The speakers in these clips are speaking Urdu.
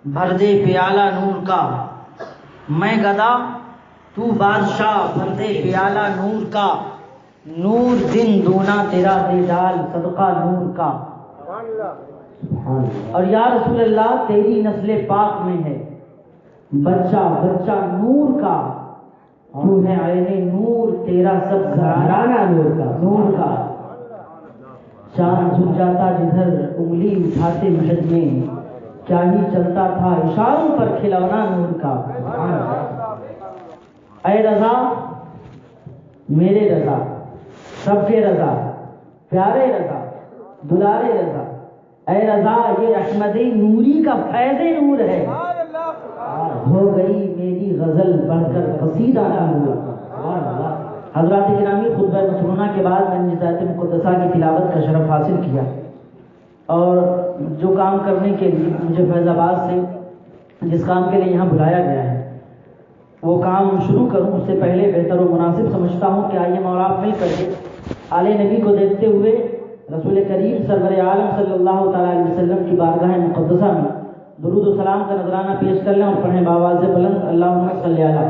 بھر دے پیالہ نور کا، میں گدا تو بادشاہ، بھر دے پیالہ نور کا، نور دن دونا تیرا دے ڈال صدقہ نور کا۔ اور یا رسول اللہ تیری نسل پاک میں ہے بچہ بچہ نور کا، تو ہے عین نور تیرا سب گھرانہ نور کا۔ چاند جھک جاتا جدھر انگلی اٹھاتے مہد میں، کیا ہی چلتا تھا اشاروں پر کھلونا نور کا۔ اے رضا میرے رضا، سب کے رضا، پیارے رضا، دلارے رضا، اے رضا یہ احمد نوری کا فیض نور ہے، ہو گئی میری غزل پڑھ کر قصیدہ نور۔ حضرات گرامی خطبہ مسنونہ کے بعد میں نے آیت مقدسہ کی تلاوت کا شرف حاصل کیا، اور جو کام کرنے کے لیے مجھے فیض آباد سے جس کام کے لیے یہاں بلایا گیا ہے وہ کام شروع کروں اس سے پہلے بہتر و مناسب سمجھتا ہوں کہ آئیے اور آپ مل کر کے آل نبی کو دیکھتے ہوئے رسول کریم سرور عالم صلی اللہ تعالیٰ علیہ وسلم کی بارگاہ مقدسہ میں درود و سلام کا نذرانہ پیش کر لیں اور پڑھیں بآواز بلند اللہم صلی علی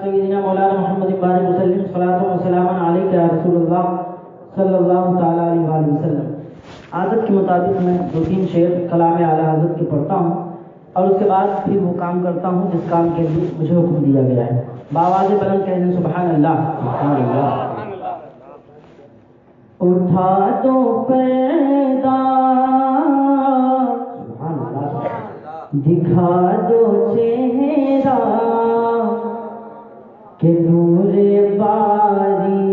سیدنا مولانا محمد بارک وسلم صلاۃ و سلام علیک یا رسول اللہ صلی اللہ تعالیٰ علیہ وآلہ وسلم۔ عادت کے مطابق میں 2-3 شعر کلام اعلیٰ حضرت کے پڑھتا ہوں اور اس کے بعد پھر وہ کام کرتا ہوں جس کام کے لیے مجھے حکم دیا گیا ہے۔ بآواز بلند کہہ دیں سبحان اللہ۔ سبحان اللہ۔ اٹھا دو پردہ دکھا دو چہرہ کہ نور باری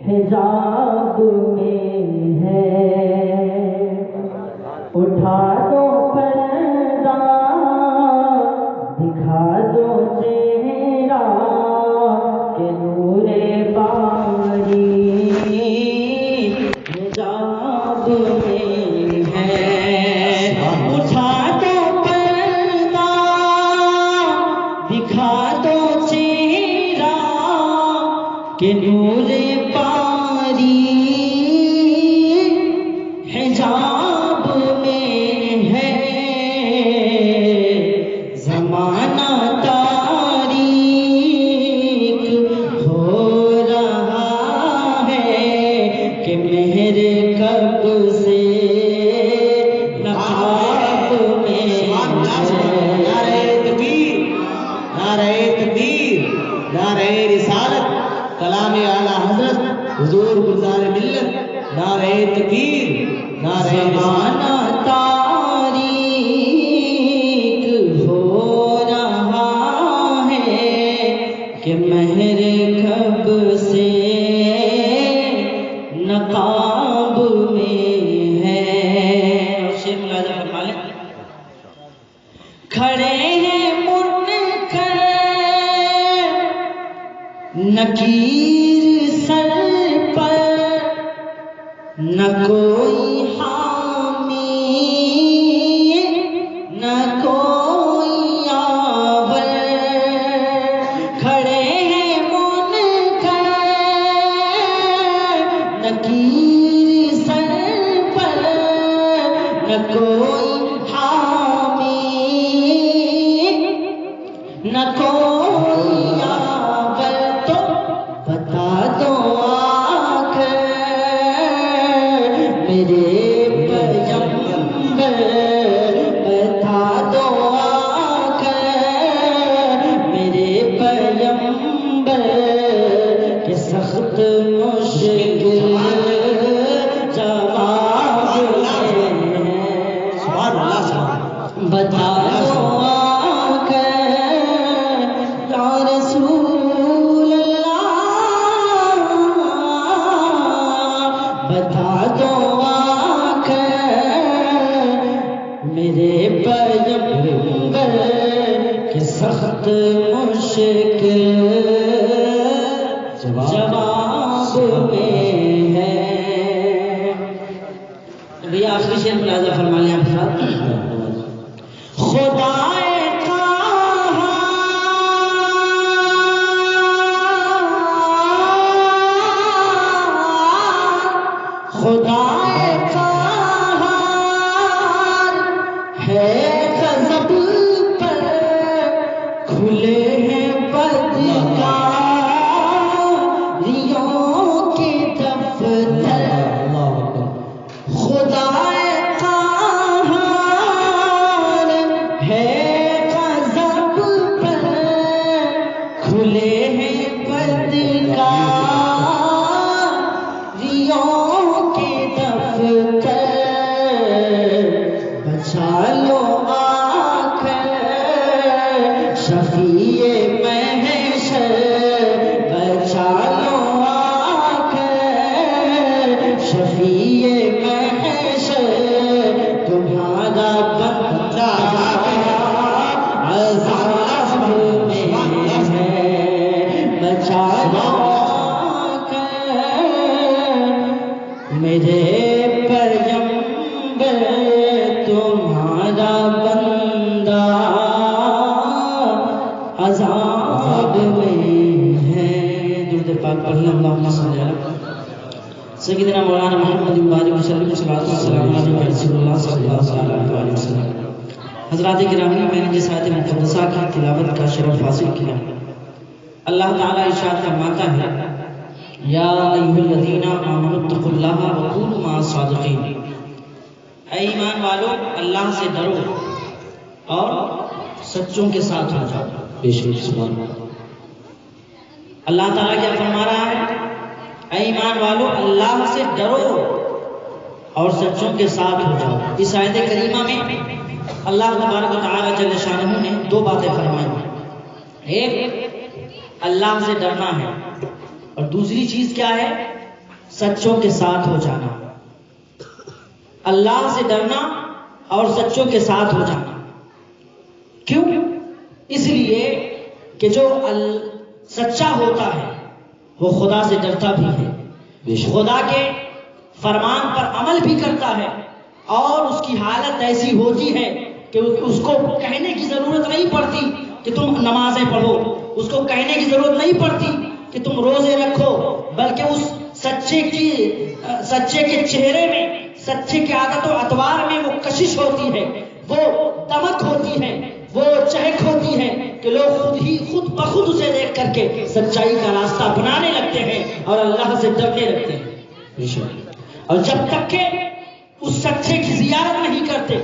حجاب میں ہے، اٹھا دو پردہ دکھا دو چہرہ کہ نور باری حجاب میں ہے، اٹھا دو پردہ دکھا دو چہرہ کہ نور باری حجاب میں ہے، زمانہ تاریک ہو رہا ہے کہ مہر کب سے نقاب میں ہے۔ نعرہ تکبیر، نعرہ رسالت، کلام اعلیٰ حضرت حضور گلزار ملت، نعرہ تکبیر، نعرہ زمانہ تاریک ہو رہا ہے کہ مہر کب سے نقاب میں ہے۔ اور شعر ملاحظہ فرما لیں، کھڑے ہیں منکر نکیر سر پر، نہ کوئی حامی نہ کوئی یاور، کھڑے ہیں منکر نکیر سر پر، نہ کوئی حامی نہ کوئی یاور، تو بتا دو آ کر میرے پیغمبر، بتا دو آ کر میرے پیغمبر کہ سخت مشکل جواب ہے، بتا دو آ کر یا رسول اللہ، بتا دو آ کر میرے پیغمبر کہ سخت مشکل جواب میں ہے۔ بھیا آخری شعر ملاحظہ فرما لیں آپ ساتھ، خدا خدا بچا لو آخر شفیع محشر، بچا لو آخر شفیع محشر، تمہارا بندہ عذاب میں ہے، بچا لو میرے پیغمبر تمہارا بندہ عذاب میں ہے۔ درود پاک پڑھیے، اللہم صلی علی سیدنا مولانا محمد مبارک وسلم، صلوات و سلام علیہ رسول اللہ صلی اللہ علیہ وسلم۔ حضرات گرامی، میں نے جس آیت مقدسہ کی تلاوت کا شرف حاصل کیا، اللہ تعالیٰ ارشاد فرماتا ہے یا ایھا الذین آمنوا اتقوا اللہ وکونوا مع الصادقین، اے ایمان والو اللہ سے ڈرو اور سچوں کے ساتھ ہو جاؤ۔ بے شک سبحان اللہ، اللہ تعالیٰ کیا فرما رہا ہے؟ اے ایمان والو اللہ سے ڈرو اور سچوں کے ساتھ ہو جاؤ۔ اس آیت کریمہ میں اللہ تبارک و تعالیٰ جل شانہ نے دو باتیں فرمائی، ایک اللہ سے ڈرنا ہے اور دوسری چیز کیا ہے؟ سچوں کے ساتھ ہو جانا۔ اللہ سے ڈرنا اور سچوں کے ساتھ ہو جانا، کیوں؟ اس لیے کہ جو سچا ہوتا ہے وہ خدا سے ڈرتا بھی ہے، خدا کے فرمان پر عمل بھی کرتا ہے، اور اس کی حالت ایسی ہوتی ہے کہ اس کو کہنے کی ضرورت نہیں پڑتی کہ تم نمازیں پڑھو، اس کو کہنے کی ضرورت نہیں پڑتی کہ تم روزے رکھو، بلکہ اس سچے کے چہرے میں، سچے کے عادت و اطوار میں وہ کشش ہوتی ہے، وہ دمک ہوتی ہے، وہ چہک ہوتی ہے کہ لوگ خود بخود اسے دیکھ کر کے سچائی کا راستہ بنانے لگتے ہیں اور اللہ سے ڈرنے لگتے ہیں۔ اور جب تک کہ اس سچے کی زیارت نہیں کرتے،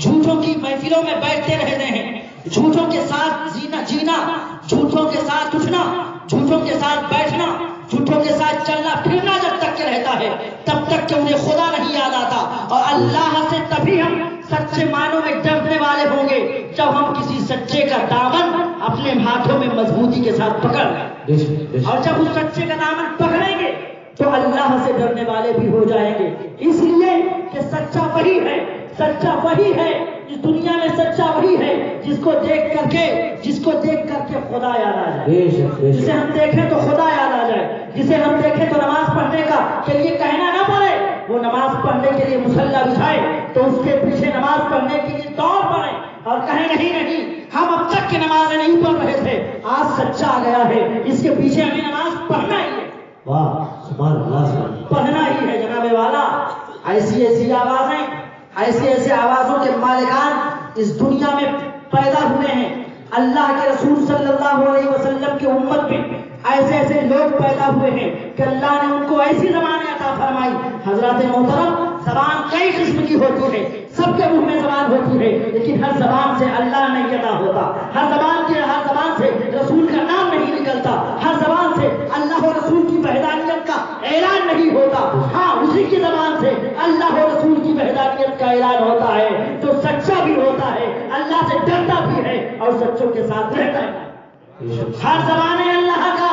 جھوٹوں کی محفلوں میں بیٹھتے رہتے ہیں، جھوٹوں کے ساتھ جینا، جھوٹوں کے ساتھ اٹھنا، جھوٹوں کے ساتھ بیٹھنا، جھوٹوں کے ساتھ چلنا پھرنا جب تک کہ رہتا ہے، تب تک کہ انہیں خدا نہیں یاد آتا۔ اور اللہ سے تبھی ہم سچے معنوں میں ڈرنے والے ہوں گے جب ہم کسی سچے کا دامن اپنے ہاتھوں میں مضبوطی کے ساتھ پکڑ لیں، اور جب اس سچے کا دامن پکڑیں گے تو اللہ سے ڈرنے والے بھی ہو جائیں گے۔ اس لیے کہ سچا وہی ہے، سچا وہی ہے، اس دنیا میں سچا وہی ہے جس کو دیکھ کر کے خدا یاد آ جائے، جسے ہم دیکھیں تو خدا یاد آ جائے، جسے ہم دیکھیں تو نماز پڑھنے کا کے لیے کہنا نہ پڑے، وہ نماز پڑھنے کے لیے مصلی بچھائے تو اس کے پیچھے نماز پڑھنے کے لیے دوڑ پڑے اور کہیں نہیں ہم اب تک کی نمازیں نہیں پڑھ رہے تھے، آج سچا آ گیا ہے، اس کے پیچھے ہمیں نماز پڑھنا ہی ہے۔ واہ سبحان اللہ، پڑھنا ہی ہے جناب والا۔ ایسی آوازوں کے مالکان اس دنیا میں پیدا ہوئے ہیں۔ اللہ کے رسول صلی اللہ علیہ وسلم کی امت میں ایسے لوگ پیدا ہوئے ہیں کہ اللہ نے ان کو ایسی زبان عطا فرمائی۔ حضرات محترم، زبان کئی قسم کی ہوتی ہے، سب کے منہ میں زبان ہوتی ہے، لیکن ہر زبان سے اللہ نہیں عطا ہوتا، ہر زبان سے رسول کا نام نہیں نکلتا، ہر زبان سے اللہ و رسول کی وحدانیت کا اعلان نہیں ہوتا۔ ہاں، اسی کی زبان سے اللہ و رسول کی وحدانیت کا اعلان ہوتا ہے، جو سچا بھی ہوتا ہے، اللہ سے ڈرتا بھی ہے اور سچوں کے ساتھ رہتا ہے۔ ہر زبان اللہ کا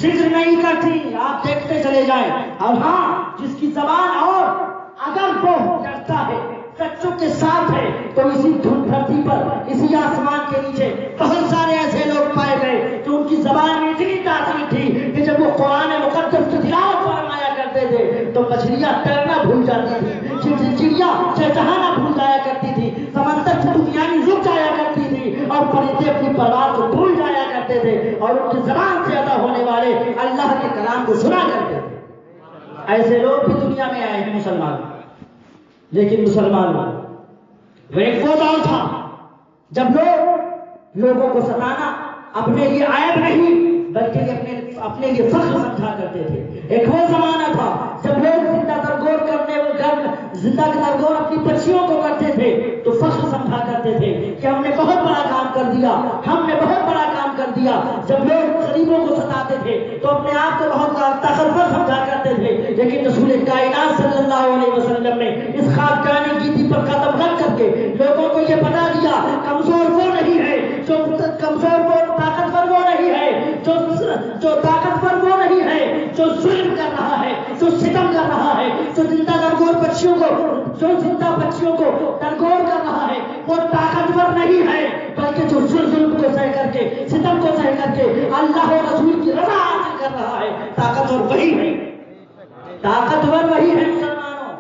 ذکر نہیں کرتی، آپ دیکھتے چلے جائیں۔ اور ہاں، جس کی زبان اور اگر وہ ڈرتا ہے، سچوں کے ساتھ ہے، تو اسی دھرتی پر، اسی آسمان کے نیچے بہت سارے ایسے لوگ پائے گئے جو ان کی زبان میں اتنی تاثیر تھی کہ جب وہ قرآن مقدس کی تلاوت فرمایا کرتے تھے تو مچھلیاں تیرنا بھول جاتی تھی، چڑیا چہچہانا بھول جایا کرتی تھی، سمندر کی دنیاوی رک جایا کرتی تھی، اور پرندے اپنی پرواز کو بھول جایا کرتے تھے، اور ان کی زبان سے ادا ہونے والے اللہ کے کلام کو سنا کرتے تھے۔ ایسے لوگ بھی دنیا میں آئے ہیں مسلمان، لیکن مسلمانوں وہ ایک وہ دور تھا جب لوگوں کو ستانا اپنے لیے عیب نہیں بلکہ اپنے لیے فخر سمجھا کرتے تھے۔ ایک وہ زمانہ تھا جب لوگ زندہ درگور اپنی بچیوں کو کرتے تھے تو فخر سمجھا کرتے تھے کہ ہم نے بہت بڑا کام کر دیا، ہم نے بہت بڑا کام کر دیا۔ جب لوگ غریبوں کو ستاتے تھے تو اپنے آپ کو بہت طاقتور سمجھا کرتے تھے، لیکن رسول کائنات صلی اللہ علیہ وسلم نے اس خاکانی گیتی پر قدم رکھ کر کے جو زندہ بچیوں کو درگور کر رہا ہے وہ طاقتور نہیں ہے، بلکہ جو ظلم کو سہ کر کے، ستم کو سہ کر کے اللہ اور رسول کی رضا حاصل کر رہا ہے، طاقتور وہی ہے، طاقتور وہی ہے مسلمانوں،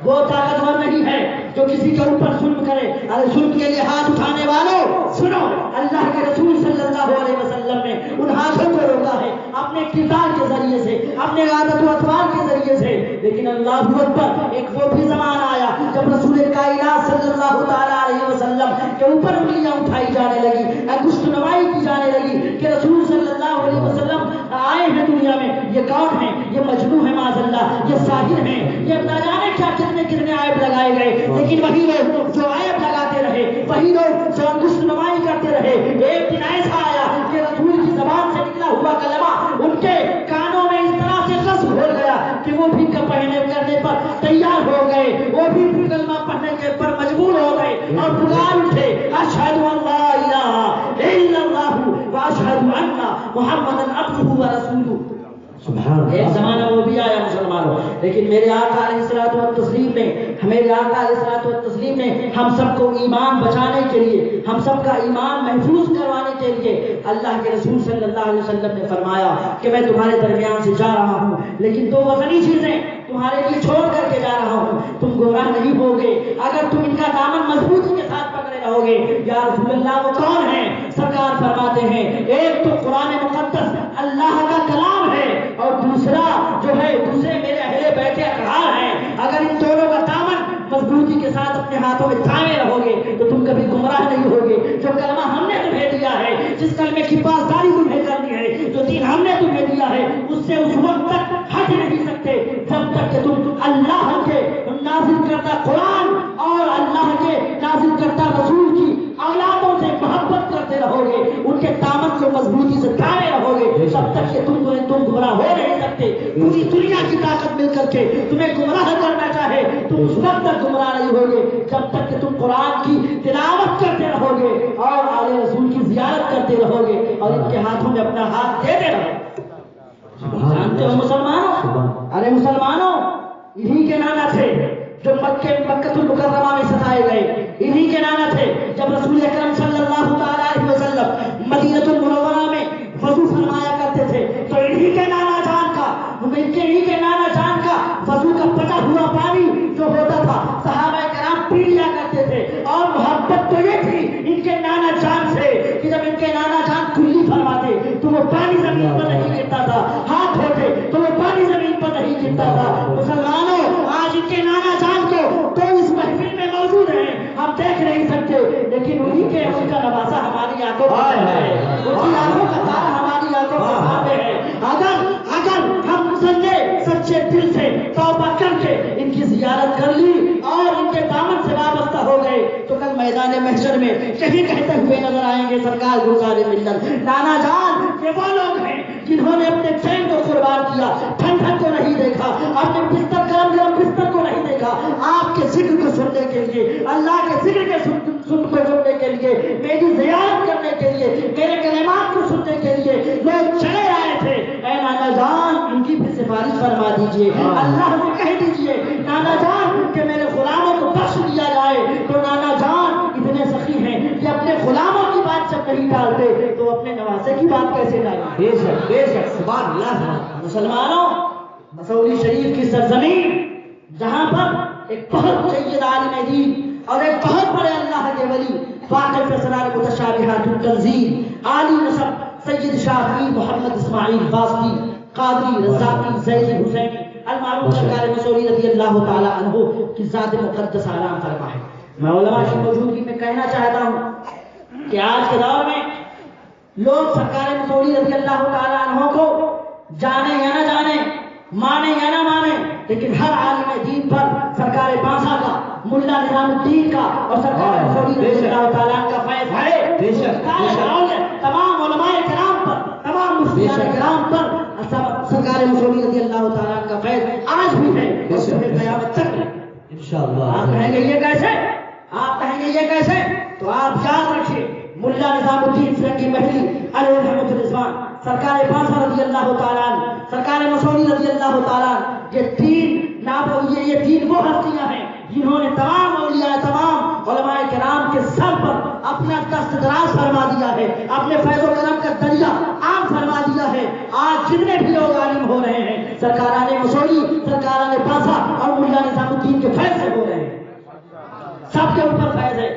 وہ طاقتور نہیں ہے جو کسی کے اوپر ظلم کرے۔ ارے ظلم کے لیے ہاتھ اٹھانے والوں سنو، اللہ کے رسول صلی اللہ علیہ وسلم نے ان ہاتھوں کو روکا ہے اپنے کردار کے ذریعے سے، اپنے عادت و اطوار کے ذریعے سے، لیکن اللہ اکبر، ایک وہ بھی زمان آیا جب رسول کائنات صلی اللہ تعالیٰ علیہ وسلم کے اوپر انگلیاں اٹھائی جانے لگی، انگشت نمائی کی جانے لگی کہ رسول صلی اللہ علیہ وسلم آئے ہیں دنیا میں، یہ کون ہیں؟ یہ مجنون ہے معاذ اللہ، یہ ساحر ہیں، یہ نہ جانے کیا کتنے کتنے عیب لگائے گئے، لیکن وہی لوگ جو عیب لگاتے رہے، وہی لوگ جو انگشت نمائی کرتے رہے، ایک دن ایسا آیا کہ رسول کی زبان سے نکلا ہوا کلمہ ان کے کانوں میں اس طرح سے غصب ہو گیا کہ وہ بھی پڑھنے کرنے پر تیار ہو گئے، وہ بھی کلمہ پڑھنے کے پر مجبور ہو گئے اور پکار اٹھے، اشہد ان لا الہ الا اللہ واشہد ان محمدا عبدہ ورسولہ۔ ایک زمانہ وہ بھی آیا مسلمانوں، لیکن میرے آقا علیہ الصلوۃ والتسلیم نے، میرے آقا علیہ الصلوۃ والتسلیم نے ہم سب کو ایمان بچانے کے لیے، ہم سب کا ایمان محفوظ کروانے کے لیے، اللہ کے رسول صلی اللہ علیہ وسلم نے فرمایا کہ میں تمہارے درمیان سے جا رہا ہوں، لیکن دو وزنی چیزیں تمہارے لیے چھوڑ کر کے جا رہا ہوں، تم گمراہ نہیں ہوگے اگر تم ان کا دامن مضبوطی کے ساتھ پکڑے رہو گے۔ یا رسول اللہ وہ کون ہیں؟ سرکار فرماتے ہیں ایک تو قرآن مقدس اللہ کا کلام ہے، اور دوسرا جو ہے دوسرے میرے اہل بیت اطہار ہیں، اگر ان دونوں کا دامن مضبوطی کے ساتھ اپنے ہاتھوں میں تھامے رہو گے تو تم کبھی گمراہ نہیں ہوگے۔ جو کلمہ ہم نے تمہیں دیا ہے، جس کلمے کی پاسداری تمہیں کرنی ہے، جو دین ہم نے تمہیں دیا ہے، اس سے اس وقت تک ہٹ نہیں سکتے جب تک کہ تم اللہ کے نازل کردہ قرآن اور اللہ کے نازل کردہ رسول کی اولادوں سے محبت کرتے رہو گے، ان کے دامن کو مضبوطی سے تھامے رہو گے، تب تک کہ تم گمراہ ہو نہیں سکتے۔ پوری دنیا کی طاقت مل کر کے تمہیں گمراہ کرنا چاہے، تم اس وقت تک گمراہ نہیں ہوگے جب تک کہ تم قرآن کی تلاوت کرتے رہو گے اور آل رسول کی زیارت کرتے رہو گے اور ان کے ہاتھوں میں اپنا ہاتھ دیتے رہو گے۔ جانتے ہو مسلمانوں، ارے مسلمانوں، انہی کے نانا تھے جو مکہ المکرمہ میں ستائے گئے، انہی کے نانا تھے جب رسول اکرم صلی اللہ تعالیٰ علیہ وسلم مدینہ المنورہ میں وضو فرمایا کرتے تھے تو انہی کے نانا جان کا، انہی کے نانا جان کا وضو کا پٹا ہوا پانی جو ہوتا تھا صحابہ کرام پی لیا کرتے تھے، اور محبت تو یہ تھی ان کے نانا جان سے کہ جب ان کے نانا جان کلی فرماتے تو وہ پانی زمین پر نہیں گرتا تھا، ہاتھ دھوتے تو وہ پانی زمین پر نہیں گرتا تھا۔ مسلمانوں، آج ان کے نانا جان کو تو اس محفل میں موجود ہیں، ہم دیکھ نہیں سکتے، لیکن انہی کے ان کا نوازا ہماری آنکھوں پر ہے، ان کی آنکھوں کا تارا ہماری آنکھوں کے سامنے ہے۔ اگر ہم سچے دل سے توبہ کر کے ان کی زیارت کر لی اور ان کے دامن سے وابستہ ہو گئے تو کل میدان محشر میں کہیں کہتے ہوئے نظر آئیں گے سرکار گلزار ملت نانا جان۔ یہ وہ لوگ ہیں جنہوں نے اپنے چین کو قربان کیا، ٹھنڈک کو نہیں دیکھا، اپنے بستر گرم بستر کو نہیں دیکھا، آپ کے ذکر کو سننے کے لیے، اللہ کے ذکر کے سننے کے لیے، میری زیارت کرنے کے لیے، میرے کلمات کو سننے کے لیے لوگ چلے آئے تھے۔ اے نانا جان، ان کی بھی سفارش فرما دیجئے، اللہ سے کہہ دیجئے نانا جان کہ میرے غلاموں کو بخش دیا جائے۔ تو نانا جان اتنے سخی ہیں کہ اپنے غلاموں کی بات جب نہیں ڈالتے تو اپنے نواسے کی بات کیسے ڈالیں؟ بے شک سبحان اللہ۔ مسلمانوں، مسوری شریف کی سرزمین جہاں پر ایک بہت سید عالم دین اور ایک بہت بڑے اللہ کے ولی واقف اسرار متشابہات التنزیل عالی نسب سید شافعی محمد اسماعیل واسطی قادری رضاقی زیدی حسینی المعروف سرکار مسوری رضی اللہ تعالی عنہ کی ذات مقدس آرام فرمائے۔ میں علماء کی موجودگی میں کہنا چاہتا ہوں کہ آج کے دور میں لوگ سرکار مسوری رضی اللہ تعالی عنہ کو جانے یا نہ جانے، مانے یا نہ مانے، لیکن ہر عالم دین پر سرکار بانسا کا، ملا نظام الدین کا اور سرکار مسوری رضی اللہ تعالی عنہ کا فیض ہے۔ تمام علماء کرام پر، تمام مفتیان کرام پر سرکار مسوری رضی اللہ تعالی عنہ کا فیض آج بھی ہے اور پھر قیامت تک انشاءاللہ۔ آپ کہیں گے یہ کیسے؟ آپ کہیں گے یہ کیسے؟ تو آپ یاد رکھیے ملا نظام الدین فرنگی محلی علیہ رحمۃ الرضوان، سرکار بانسا رضی اللہ تعالیٰ عنہ، سرکار مسوری رضی اللہ تعالیٰ عنہ، یہ تین وہ ہستیاں ہیں جنہوں نے تمام اولیاء تمام علماء کرام کے سر پر اپنا دست دراز فرما دیا ہے، اپنے فیض و کرم کا دریا عام فرما دیا ہے. آج جتنے بھی لوگ عالم ہو رہے ہیں سرکاران مسوری، سرکاران پاسا اور ملا نظام الدین کے فیض سے ہو رہے ہیں، سب کے اوپر فیض ہے.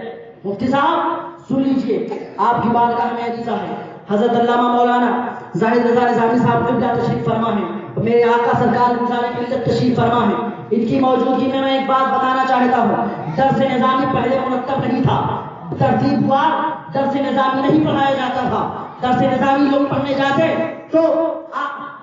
مفتی صاحب سن لیجئے، آپ کی بارگاہ میں عزیزہ ہے حضرت علامہ مولانا زاہد رضا نظامی صاحب قبلہ تشریف فرما ہے، میرے آقا سرکار گزار ملت تشریف فرما ہے. ان کی موجودگی میں ایک بات بتانا چاہتا ہوں. درس نظامی پہلے مرتب نہیں تھا، ترتیب وار درس نظامی نہیں پڑھایا جاتا تھا. درس نظامی لوگ پڑھنے جاتے تو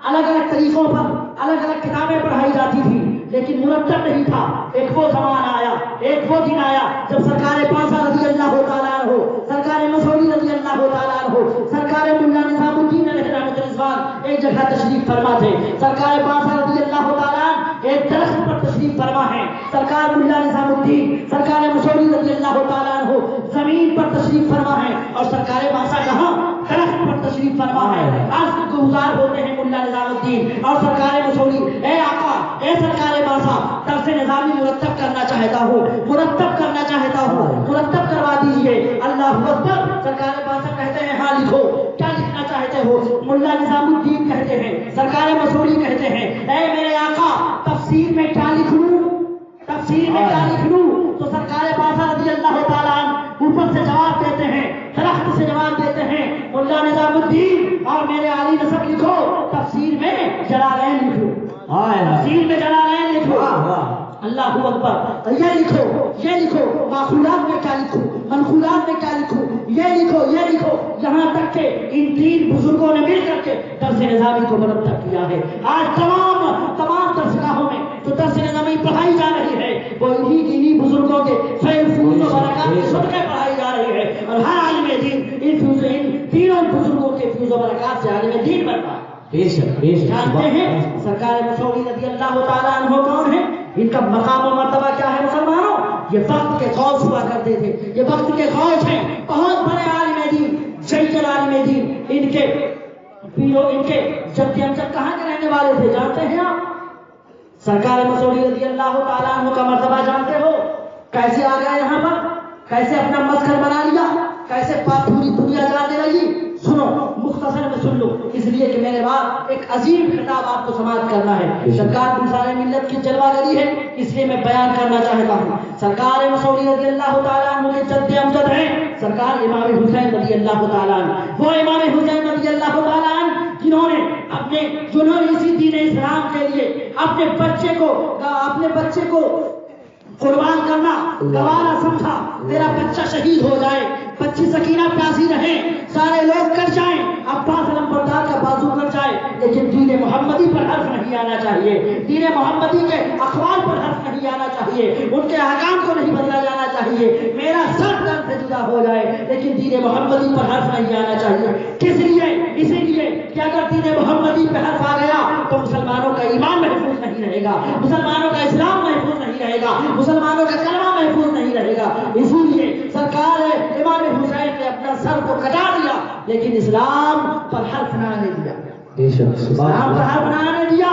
الگ الگ طریقوں پر الگ الگ کتابیں پڑھائی جاتی تھی، لیکن مرتب نہیں تھا. ایک وہ زمان آیا، ایک وہ دن آیا جب سرکار پاسا رضی اللہ تعالیٰ عنہ، سرکار مسعودی رضی اللہ تعالیٰ عنہ، سرکار ملا نظام الدین علیہ رحمۃ الرضوان ایک جگہ تشریف فرما تھے. سرکار پاسا رضی اللہ تعالیٰ ایک درخت پر تشریف فرما ہے، سرکار ملا نظام الدین سرکار مسعودی رضی اللہ تعالیٰ عنہ زمین پر تشریف فرما ہے، اور سرکار پاسا کہاں؟ درخت پر تشریف فرما ہے. آج گزار ہوتے ہیں ملا نظام الدین اور سرکار مسعودی، اے آقا اے سرکار پاسا درس نظامی مرتب کرنا چاہتا ہوں، مرتب کرنا چاہتا ہوں، مرتب کروا دیجئے. اللہ اکبر. سرکار پاسا کہتے ہیں ہاں لکھو، کیا لکھنا چاہتے ہو؟ ملا نظام الدین کہتے ہیں، سرکار مسعودی کہتے ہیں اے میرے آقا تفسیر میں کیا لکھ لوں؟ تفسیر میں کیا لکھ لوں؟ تو سرکار پاسا رضی اللہ تعالیٰ اوپر سے جواب دیتے ہیں، درخت سے جواب دیتے ہیں ملا نظام الدین اور میرے عالی نسب لکھو تفسیر میں جلالین لکھو، تفسیر میں جلالین لکھو. اللہ اکبر. یہ لکھو، یہ لکھو معقولات میں کیا لکھو، منقولات میں کیا لکھو، یہ لکھو، یہ لکھو. یہاں تک کہ ان تین بزرگوں نے مل کر کے درس نظامی کو مرتب کیا ہے. آج تمام درسگاہوں میں جو درس نظامی پڑھائی جا رہی ہے وہ انہی بزرگوں کے فیض و برکات کے صدقے پڑھائی جا رہی ہے، اور ہر عالم دین ان تینوں بزرگوں کے فیض و برکات سے عالم دین بنتا ہے. جانتے ہیں سرکار مسعودی رضی اللہ تعالیٰ عنہ کون ہے؟ ان کا مقام و مرتبہ کیا ہے مسلمانوں؟ یہ وقت کے غوث ہوا کرتے تھے، یہ وقت کے غوث ہیں، بہت بڑے عالم دین، جلیل عالم دین. ان کے پیرو، ان کے جد امجد کہاں کے رہنے والے تھے جانتے ہیں آپ؟ سرکار مسعودی رضی اللہ تعالیٰ عنہ کا مرتبہ جانتے ہو؟ کیسے آ گئے یہاں پر، کیسے اپنا مسکن بنا لیا، کیسے پوری دنیا جانے لگی؟ سنو، مختصر میں سن لو، اس لیے کہ میرے بعد ایک عظیم خطاب آپ کو سماعت کرنا ہے. سرکار گلزار ملت کی جلوہ گری ہے، اس لیے میں بیان کرنا چاہتا ہوں. سرکار مسعودی رضی اللہ تعالیٰ عنہ کے جد امجد ہیں سرکار امام حسین رضی اللہ تعالیٰ عنہ. وہ امام حسین رضی اللہ تعالیٰ عنہ جنہوں نے اسی دین اسلام کے لیے اپنے بچے کو قربان کرنا گوارا سمجھا. میرا بچہ شہید ہو جائے، بچی سکینہ پیاسی رہے، سارے لوگ کٹ جائیں، عباس علمبردار کا بازو کٹ جائے، لیکن دین محمدی پر حرف نہیں آنا چاہیے، دین محمدی کے اقوال پر حرف نہیں آنا چاہیے، ان کے احکام کو نہیں بدلا جانا چاہیے. میرا سر درد سے جدا ہو جائے لیکن دین محمدی پر حرف نہیں آنا چاہیے. کس لیے؟ اسی لیے کہ اگر دین محمدی پہ حرف آ گیا تو مسلمانوں کا ایمان محفوظ نہیں رہے گا، مسلمانوں کا اسلام محفوظ نہیں رہے گا، مسلمانوں کا کلمہ محفوظ نہیں رہے گا. اسی لیے سرکار امام حسین نے اپنا سر کو کٹا دیا لیکن اسلام پر حرف نہ آنے دیا، اسلام پر حرف نہ آنے دیا.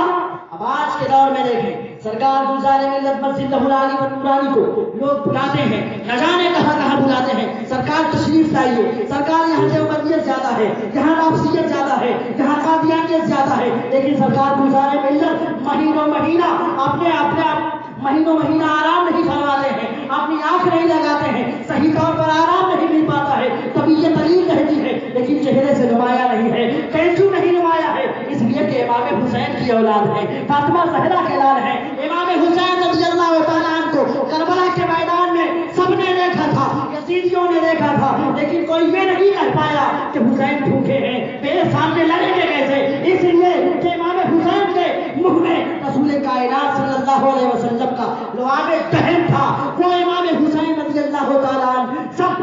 اب آج کے دور میں دیکھیں سرکار گلزار ملت مسجد العلی و نورانی کو لوگ بلاتے ہیں، نہ جانے کہاں بلاتے ہیں. سرکار تشریف لائیے، سرکار یہاں دیوبندیت زیادہ ہے، یہاں واپسیت زیادہ ہے، یہاں قادیانیت زیادہ ہے، لیکن سرکار گلزار ملت مہینوں مہینہ آرام نہیں فرماتے ہیں، اپنی آنکھ نہیں لگاتے ہیں، صحیح طور پر آرام نہیں مل پاتا ہے، طبیعت طویل رہتی ہے لیکن چہرے سے نمایاں نہیں ہے. کیسوں نہیں نمایاں ہے؟ اس لیے کہ امام حسین کی اولاد ہے، فاطمہ زہرا کے لال ہے. امام حسین رضی اللہ تعالیٰ عنہ کو کربلا کے میدان میں سب نے دیکھا تھا، یزیدیوں نے دیکھا تھا، لیکن کوئی یہ نہیں کہہ پایا کہ حسین بھوکے ہیں، میرے سامنے لڑیں گے کیسے؟ اس لیے کہ امام حسین کے منہ میں رسول کائنات صلی اللہ علیہ وسلم کا لعاب دہن تھا. وہ امام حسین رضی اللہ تعالیٰ عنہ سب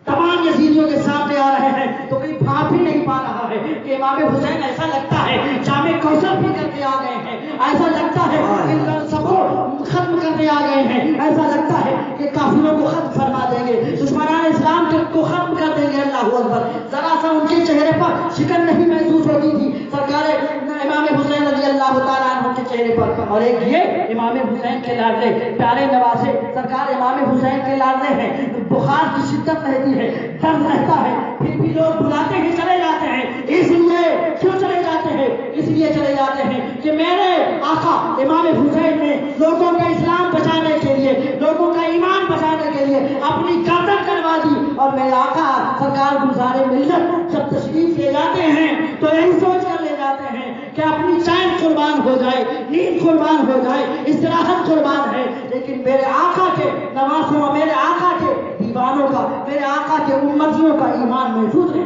تمام یزیدیوں کے سامنے آ رہے ہیں تو کوئی بھاپ ہی نہیں پا رہا ہے کہ امام حسین ایسا لگتا ہے جامع کوثر بھی کر کے آ گئے ہیں، ایسا لگتا ہے ان سب کو ختم کرنے آ گئے ہیں، ایسا لگتا ہے کہ کافروں کو ختم فرما دیں گے، دشمنان اسلام کو ختم کر دیں گے. اللہ اکبر. ذرا سا ان کے چہرے پر شکن نہیں محسوس ہوتی تھی. سرکار امام حسین رضی اللہ تعالیٰ عنہ کے چہرے پر، اور ایک یہ امام حسین کے لاڈلے پیارے نوازے سرکار امام حسین کے لاڈلے ہیں، بخار کی شدت رہتی ہے، درد رہتا ہے، پھر بھی لوگ بلاتے ہی چلے جاتے ہیں۔ اس لیے کیوں چلے جاتے ہیں؟ اس لیے چلے جاتے ہیں کہ میرے آقا امام حسین نے لوگوں کا اسلام بچانے کے لیے، لوگوں کا ایمان بچانے کے لیے اپنی گردن کروا دی، اور میرے آقا سرکار گلزار ملت جب تشریف لے جاتے ہیں تو یہی سوچ کر لے جاتے ہیں کہ اپنی چین قربان ہو جائے، نیند قربان ہو جائے، استراحت قربان ہے، لیکن میرے آقا کے نوازوں، میرے آقا کے دیوانوں کا، میرے آقا کے امتیوں کا ایمان محفوظ ہے۔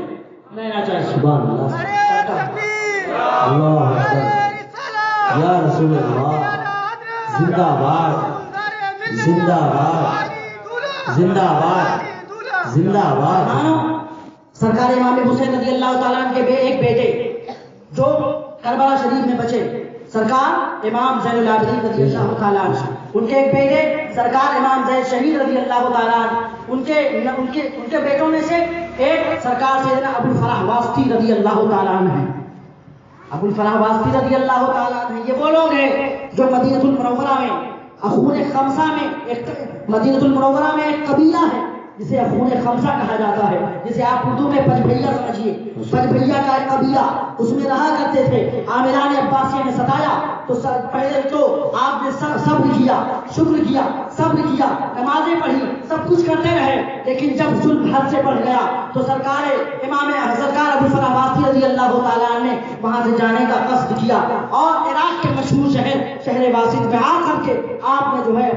لینا چاہیے سبحان اللہ، اللہ اکبر، یا رسول اللہ، زندہ باد، زندہ باد، زندہ باد، زندہ باد۔ سرکار امام حسین رضی اللہ تعالیٰ عنہ کے ایک بیٹے جو کربلا شریف میں بچے، سرکار امام زین العابدین رضی اللہ تعالیٰ عنہ، ان کے ایک بیٹے سرکار امام زید شہید رضی اللہ تعالیٰ عنہ، ان کے بیٹوں میں سے ایک سرکار سیدنا ابو الفلاح واسطی رضی اللہ تعالیٰ عنہ ہیں۔ ابو الفلاح واسطی رضی اللہ تعالیٰ عنہ یہ وہ لوگ ہیں جو مدینہ المنورہ میں اخون خمسہ میں مدینہ المنورہ میں ایک قبیلہ ہے جسے اخون خمسہ کہا جاتا ہے، جسے آپ اردو میں پنج بھیا سمجھیے، پنج بھیا کا ایک قبیلہ اس میں رہا کرتے تھے۔ عامران عباسیہ نے ستایا تو پہلے تو آپ نے صبر کیا، شکر کیا، صبر کیا، نمازیں پڑھی، سب کچھ کرتے رہے، لیکن جب ظلم حد سے بڑھ گیا تو سرکار ابو الفلاح واسطی رضی اللہ تعالیٰ عنہ نے وہاں سے جانے کا قصد کیا، اور عراق کے مشہور شہر واسط میں آ کر کے آپ نے جو ہے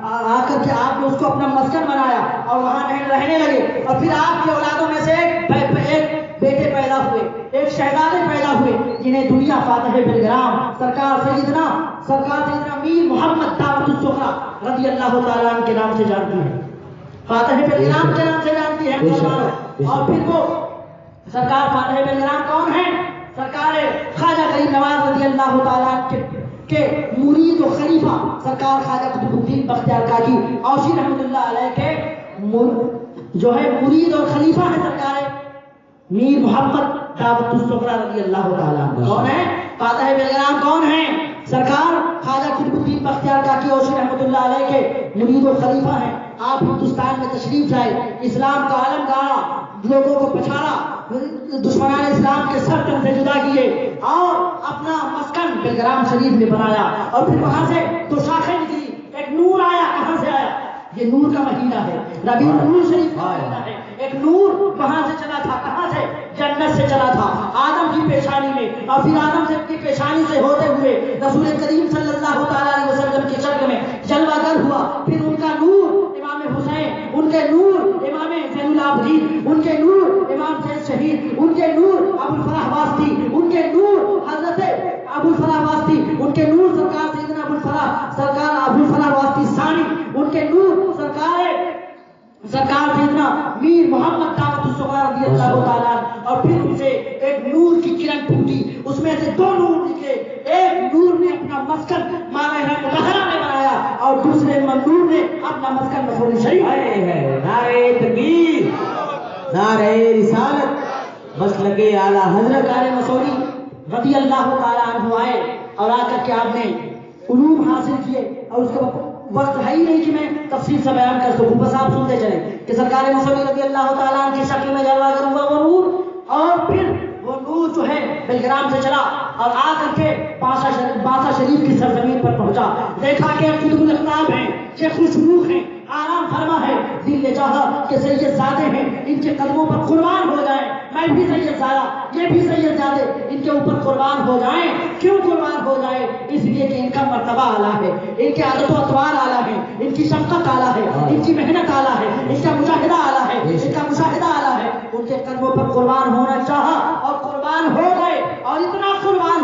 آپ نے اس کو اپنا مسکن بنایا اور وہاں رہنے لگے، اور پھر آپ کی اولادوں میں سے ایک بیٹے پیدا ہوئے، ایک شہزادے پیدا ہوئے، جنہیں دنیا فاتح بلگرام سرکار سیدنا میر محمد دعوت الصغریٰ رضی اللہ تعالیٰ عنہ کے نام سے جانتی ہے، فاتح بلگرام کے نام سے جانتی ہے مسلمانوں۔ اور پھر وہ سرکار فاتح بلگرام کون ہے؟ سرکار خواجہ غریب نواز رضی اللہ تعالیٰ عنہ کے مرید و خلیفہ سرکار خواجہ قطب الدین بختیار کاکی اوشی رحمۃ اللہ علیہ کے جو ہے مرید اور خلیفہ ہے سرکار میر محمد دعوت الصغریٰ رضی اللہ تعالیٰ عنہ۔ کون ہے فاتح بلگرام؟ کون ہے؟ سرکار خواجہ قطب الدین بختیار کاکی اوشی رحمۃ اللہ علیہ کے مرید و خلیفہ ہیں۔ آپ ہندوستان میں تشریف لائے، اسلام کا علم گاڑا، لوگوں کو پچھاڑا، دشمنان اسلام کے سر تن سے جدا کیے، اور اپنا مسکن بلگرام شریف میں بنایا، اور پھر وہاں سے دو شاخیں نکلی، ایک نور آیا۔ کہاں سے آیا؟ یہ نور کا مہینہ ہے، ربیع الاول شریف کا مہینہ ہے۔ ایک نور وہاں سے چلا تھا، کہاں سے؟ جنت سے چلا تھا، آدم کی پیشانی میں، اور پھر آدم سے کی پیشانی سے ہوتے ہوئے رسول کریم صلی اللہ تعالیٰ علیہ وسلم کی شکل میں جلوہ گر ہوا۔ پھر ان کا نور امام حسین، ان کے نور امام زین العابدین، ان کے نور امام زید شہید، ان کے نور ابو الفلاح واسطی، ان کے نور حضرت ابو الفلاح واسطی، ان کے نور سرکار سیدنا سرکار ابو الفلاح واسطی ثانی، ان کے نور سرکار سیدنا میر محمد دعوت الصغریٰ رضی اللہ تعالیٰ عنہ۔ اور پھر اسے ایک نور کی کرن پھوٹی، اس میں سے دو نور نکلے، ایک نور نے اپنا مسکن ماہرہ مطہرہ میں بنایا، اور دوسرے نور نے اپنا مسکن مسعود شریف ہے۔ نعرہ تکبیر، نعرہ رسالت، مسلک اعلیٰ حضرت سرکار مسعودی رضی اللہ تعالیٰ عنہ آئے، اور آ کر کے آپ نے علوم حاصل کیے، اور اس کا وقت ہے ہی نہیں کہ میں تفصیل سے بیان کر سکوں، بس آپ سنتے چلیں کہ سرکار مسعودی رضی اللہ تعالیٰ عنہ کی شکل میں جلوہ گر ہوا وہ نور، اور پھر وہ نور جو ہے بلگرام سے چلا اور آ کر کے باسا شریف کی سرزمین پر پہنچا۔ دیکھا کہ قطب الاقطاب ہیں، یہ خوشروح ہیں، آرام فرما ہے، دل نے چاہا کہ سید زادے ہیں، ان کے قدموں پر قربان ہو جائیں، میں بھی سید زادہ، یہ بھی سید زادے، ان کے اوپر قربان ہو جائیں۔ کیوں قربان ہو جائے؟ اس لیے کہ ان کا مرتبہ اعلیٰ ہے، ان کے عادت و اطوار اعلیٰ ہے، ان کی شفقت اعلیٰ ہے، ان کی محنت اعلیٰ ہے، ان کا مجاہدہ اعلیٰ ہے، ان کا مشاہدہ اعلیٰ ہے۔ ان کے قدموں پر قربان ہونا چاہا اور قربان ہو گئے، اور اتنا قربان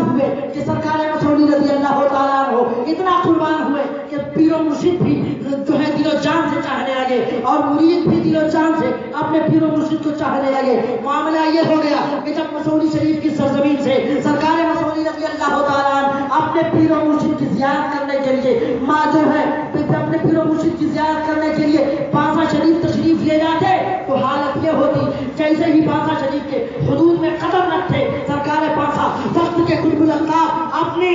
ہوئے کہ سرکار مسعودی رضی اللہ تعالیٰ عنہ اتنا قربان ہوئے کہ پیر و مرشد بھی جو ہے دل و جان سے چاہنے لگے، اور مرید بھی دل و جان سے اپنے پیر و مرشد کو چاہنے لگے۔ معاملہ یہ ہو گیا کہ جب مسعودی شریف کی سرزمین سے سرکار مسعودی رضی اللہ تعالیٰ عنہ اپنے پیر و مرشد کی زیارت کرنے کے لیے اپنے پیر و مرشد کی زیارت کرنے کے لیے باسا شریف تشریف لے جاتے، تو حالت یہ ہوتی جیسے ہی باسا شریف کے حدود میں قدم رکھتے، سرکار باسا وقت کے قطب الاقطاب اپنی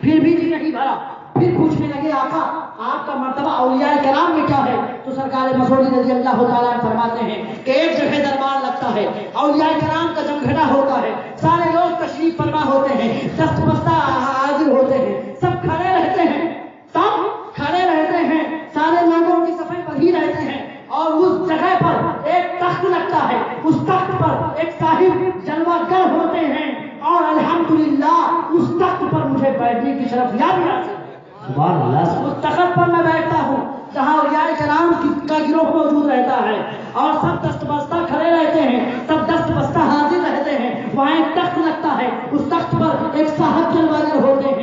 پھر بھی دل نہیں بھرا. پھر پوچھنے لگے آقا آپ کا مرتبہ اولیاء کرام میں کیا ہے؟ تو سرکار مسعود رضی اللہ تعالیٰ عنہ فرماتے ہیں کہ ایک جگہ دربار لگتا ہے, اولیاء کرام کا جمگھنا ہوتا ہے, سارے لوگ تشریف فرما ہوتے ہیں, دست بستہ حاضر ہوتے ہیں, سب کھڑے رہتے ہیں, سب کھڑے رہتے ہیں, سارے لوگوں کی صفیں بدھی رہتے ہیں, اور اس جگہ پر ایک تخت لگتا ہے, اس تخت پر ایک صاحب جلوہ گر ہوتے ہیں, اور الحمدللہ اس تخت پر مجھے بیٹھنے کی شرف یاد ہے. سبحان اللہ. اس تخت پر میں بیٹھتا ہوں جہاں اولیاء کرام کا گروہ موجود رہتا ہے, اور سب دست بستہ کھڑے رہتے ہیں, سب دست بستہ حاضر رہتے ہیں. وہاں ایک تخت لگتا ہے, اس تخت پر ایک صاحب جلوہ گر ہوتے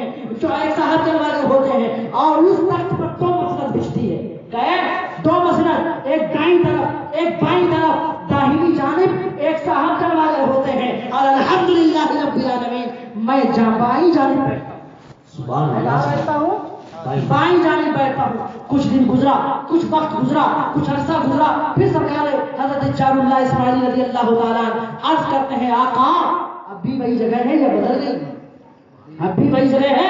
ہیں, اور اس تخت پر 2 مسند بچتی ہے. کہ 2 مسند, ایک دائیں طرف ایک بائیں طرف, داہنی جانب ایک صاحب جلوہ گر ہوتے ہیں, اور الحمدللہ رب العالمین میں بائیں جانب بیٹھتا ہوں. سبحان اللہ. بیٹھتا ہوں بائیں جانب بیٹھتا ہوں. کچھ دن گزرا, کچھ وقت گزرا, کچھ عرصہ گزرا, پھر سرکار حضرت جار اللہ اسماعیلی رضی اللہ تعالیٰ عرض کرتے ہیں آقا اب بھی وہی جگہ ہے یا بدل گئی؟ اب بھی وہی جگہ ہے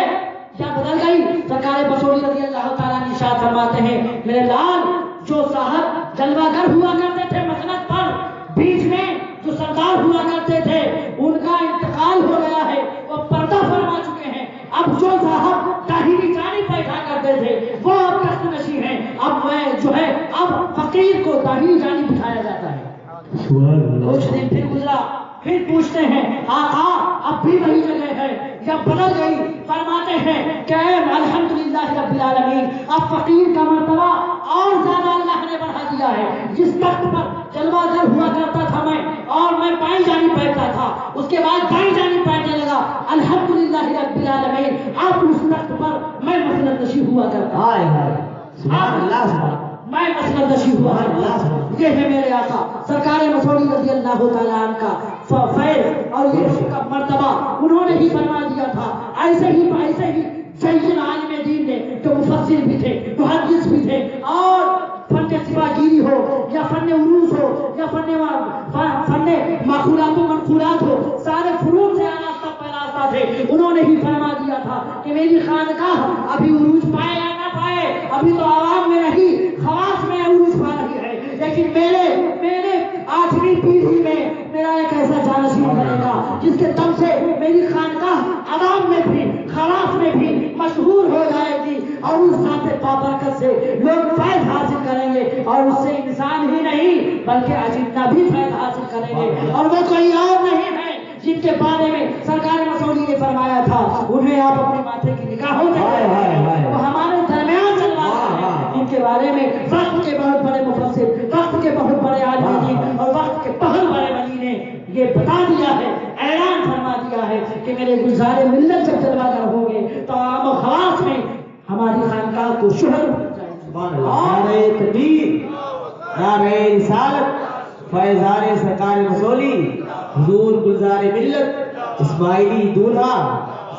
یا بدل گئی؟ سرکار مسعود رضی اللہ تعالیٰ ارشاد فرماتے ہیں میرے لال, جو صاحب جلوہ گر ہوا کرتے تھے مسند پر, بیچ میں جو سردار ہوا کرتے تھے, ان کا انتقال ہو گیا ہے, وہ پردہ فرما چکے ہیں. اب جو صاحب داہنی جانب بیٹھا کرتے تھے وہ اب تخت نشین ہیں. اب میں جو ہے اب فقیر کو داہنی جانب بٹھایا جاتا ہے. کچھ دن پھر گزرا, پھر پوچھتے ہیں آقا اب بھی وہی جگہ ہے یا بدل گئی؟ فرماتے ہیں کہ الحمدللہ رب العالمین اب فقیر کا مرتبہ اور زیادہ اللہ نے بڑھا دیا ہے. جس تخت پر جلوہ گر ہوا کرتا تھا میں, اور میں بائیں جانب بیٹھتا تھا, اس کے بعد بائیں جانب بیٹھنے لگا, الحمدللہ رب العالمین اب اس تخت پر میں مسند نشین ہوا کرتا. سبحان اللہ. میں مسند نشین ہوا کرتا. یہ ہے میرے آقا سرکار مسعود رضی اللہ تعالیٰ عنہ کا فیض اور یہ کا مرتبہ انہوں نے ہی فرما دیا تھا. ایسے ہی سید عالم دین نے جو مفسر بھی تھے, محدث بھی تھے, اور فن سپاگیری ہو یا فن عروض ہو یا فن ماخولات و منقولات ہو, سارے فنون سے آراستہ پیراستہ تھے. انہوں نے ہی فرما دیا تھا کہ میری خانقاہ ابھی عروج پائے یا نہ پائے, ابھی تو عوام میں نہیں خواص میں عروج پا رہی ہے, لیکن میرے 8ویں پیڑھی میں میرا ایک ایسا جانشین بنے گا جس کے دم سے میری خانقاہ عوام میں بھی خواص میں بھی مشہور ہو جائے گی, اور اس ذات بابرکت سے لوگ فیض حاصل کریں گے, اور اس سے انسان ہی نہیں بلکہ اجنہ بھی فیض حاصل کریں گے. اور وہ کوئی اور نہیں ہے جن کے بارے میں سرکار مسعودی نے فرمایا تھا انہیں آپ اپنے ماتھے کی نگاہوں سے وہ ہمارے درمیان چلوا رہے ہیں. ان کے بارے میں وقت کے بہت بڑے مفسر, وقت کے بہت بڑے عالم دین اور وقت کے بہت بڑے ولی نے یہ بتا دیا ہے, اعلان فرما دیا ہے کہ میرے گلزار ملت جب جلوہ گر ہوں گے تو عام و خواص میں ہماری خانقاہ کو شہرت مل جائے گی. نعرہ تکبیر, نعرہ رسالت, فیضان سرکار مسعودی, حضور گلزار ملت اسماعیلی دولہا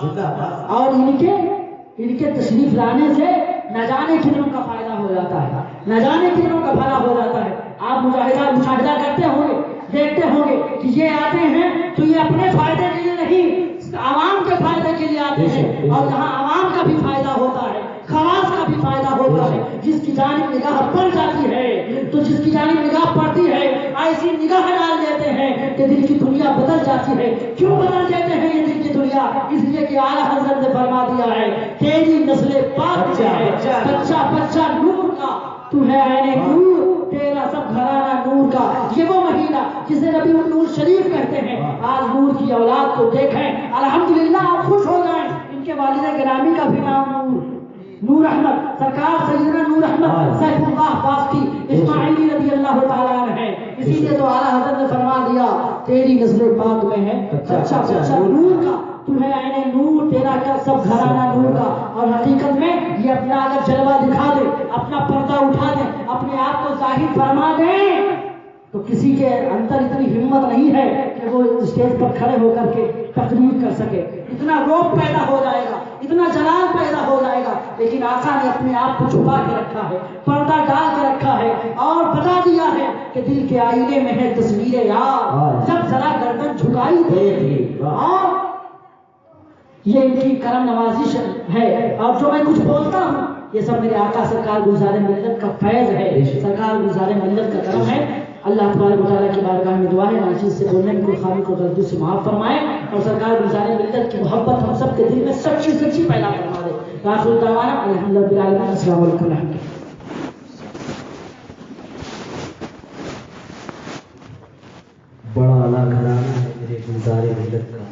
زندہ باد. اور ان کے تشریف لانے سے نہ جانے کتنوں کا فائدہ ہو جاتا ہے, نہ جانے کتنوں کا بھلا ہو جاتا ہے. آپ مشاہدہ کرتے ہوں گے, دیکھتے ہوں گے کہ یہ آتے ہیں تو یہ اپنے فائدے کے لیے نہیں عوام کے فائدے کے لیے آتے ہیں, اور جہاں عوام کا بھی فائدہ ہوتا ہے, خواص کا بھی فائدہ ہوتا ہے. جس کی جانب نگاہ پڑ جاتی ہے تو جس کی جانب نگاہ پڑتی ہے ایسی نگاہ ڈال دیتے ہیں کہ دل کی دنیا بدل جاتی ہے. کیوں بدل دیتے ہیں یہ دل کی دنیا؟ اس لیے کہ اعلیٰ حضرت نے فرما دیا ہے تیری نسل پاک ہے, بچہ نور کا, تو ہے عین نور, تیرا سب گھرانہ نور کا. یہ وہ مہینہ جسے نبی النور شریف کہتے ہیں. آج نور کی اولاد کو دیکھیں, الحمدللہ آپ خوش ہو جائیں. ان کے والد گرامی کا بھی نام نور احمد, سرکار سیدنا نور احمد سیف اللہ باستی اسماعیلی رضی اللہ تعالیٰ عنہ ہے. اسی لیے تو اعلیٰ حضرت نے فرما دیا تیری نسل پاک میں ہے بچہ نور کا, تو ہے عین نور, تیرا کا سب گھرانہ نور کا. اور حقیقت میں یہ اپنا اگر جلوہ دکھا دے, اپنا پردہ اٹھا دے, اپنے آپ کو ظاہر فرما دیں, تو کسی کے اندر اتنی ہمت نہیں ہے کہ وہ اسٹیج پر کھڑے ہو کر کے تقریر کر سکے. اتنا روب پیدا ہو جائے گا, اتنا جلال پیدا ہو جائے گا. لیکن آقا نے اپنے آپ کو چھپا کے رکھا ہے, پردہ ڈال کے رکھا ہے, اور بتا دیا ہے کہ دل کے آئینے میں ہے تصویر یار, جب ذرا گردن جھکائی تھی. اور یہ ان کی کرم نوازش ہے، اور جو میں کچھ بولتا ہوں یہ سب میرے آقا سرکار گلزار ملت کا فیض ہے، سرکار گلزار ملت کا کرم ہے۔ اللہ تبارک و تعالیٰ کی بارگاہ میں دعا ہے ناچیز سے بولنے میں کوئی خامی کو غلطی سے معاف فرمائے، اور سرکار گلزار ملت کی محبت ہم سب کے دل میں سچی سچی پیدا فرما دے۔ آخر دعوانا الحمدللہ رب العالمین، السلام علیکم و رحمۃ اللہ۔ بڑا اعلیٰ گھرانہ ہے میرے گلزار ملت کا،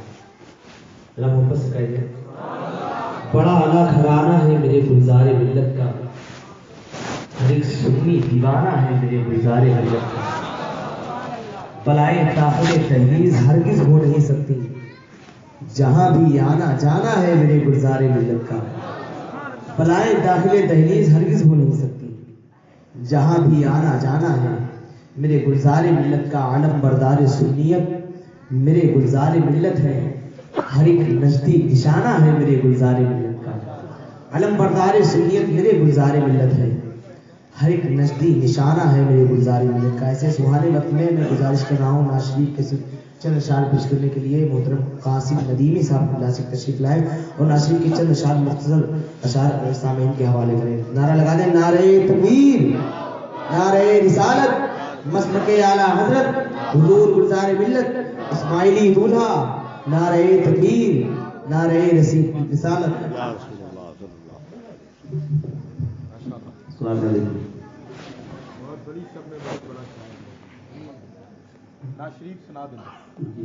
ذرا محبت سے کہیے، بڑا اعلیٰ گھرانہ ہے میرے گلزار ملت کا، ہر ایک سنی دیوانہ ہے میرے گلزار ملت کا، بلائے داخل تحریر ہرگز ہو نہیں سکتی، جہاں بھی آنا جانا ہے میرے گلزار ملت کا، بلائے داخل دہلیز ہرگز ہو نہیں سکتی، جہاں بھی آنا جانا ہے میرے گلزار ملت کا، علم بردار سنیت میرے گلزار ملت ہے، ہر ایک نزدیک نشانہ ہے میرے گلزار ملت کا، علم بردار سنیت میرے گلزار ملت ہے، ہر ایک نزدیک نشانہ ہے میرے گلزار ملت کا۔ ایسے سہانے وقت میں گزارش کر رہا ہوں ناز شریف کے چند اشعار پیش کرنے کے لیے محترم قاسم ندیمی صاحب ناسک تشریف لائے اور ناز شریف کے چند اشعار مختصر اشعار سامعین کے حوالے کریں۔ نعرہ لگا دیں، نعرہ تکبیر، نعرہ رسالت، مسلک اعلیٰ حضرت حضور گلزار ملت اسماعیلی دولہا، نعرہ تکبیر، نعرہ رسالت۔ السلام علیکم۔ بہت بڑی سب میں بہت بڑا ناز شریف سنا دیں۔ جی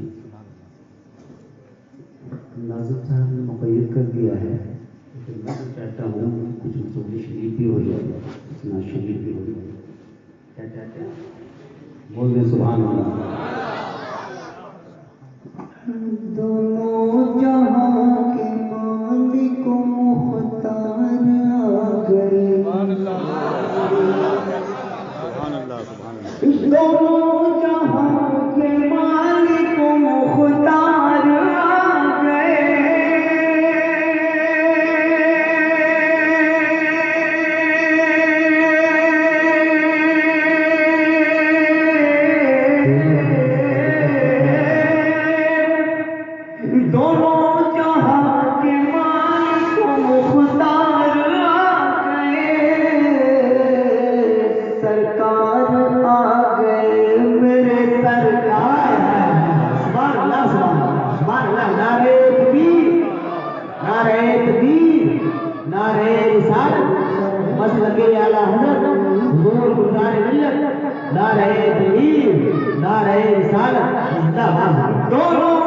ناظم صاحب نے مقید کر دیا ہے، لیکن میں تو چاہتا ہوں کچھ مصوری شریف بھی ہو جائے، کچھ ناز شریف بھی ہو جائے۔ کیا چاہتے ہیں؟ بول دیں سبحان اللہ۔ دونوں جہاں کے مالک و مختار آ گئے، دونوں جہاں کے مالک و مختار آ گئے، دونوں جہاں کے مالک و مختار آ گئے، سرکار آ گئے میرے سرکار۔ سبحان اللہ، سبحان اللہ، نعرہ تکبیر، نعرہ تکبیر، نعرہ رسالت، مسلک اعلیٰ حضرت حضور گلزار ملت، نعرہ تکبیر، نعرہ رسالت، زندہ باد۔ دونوں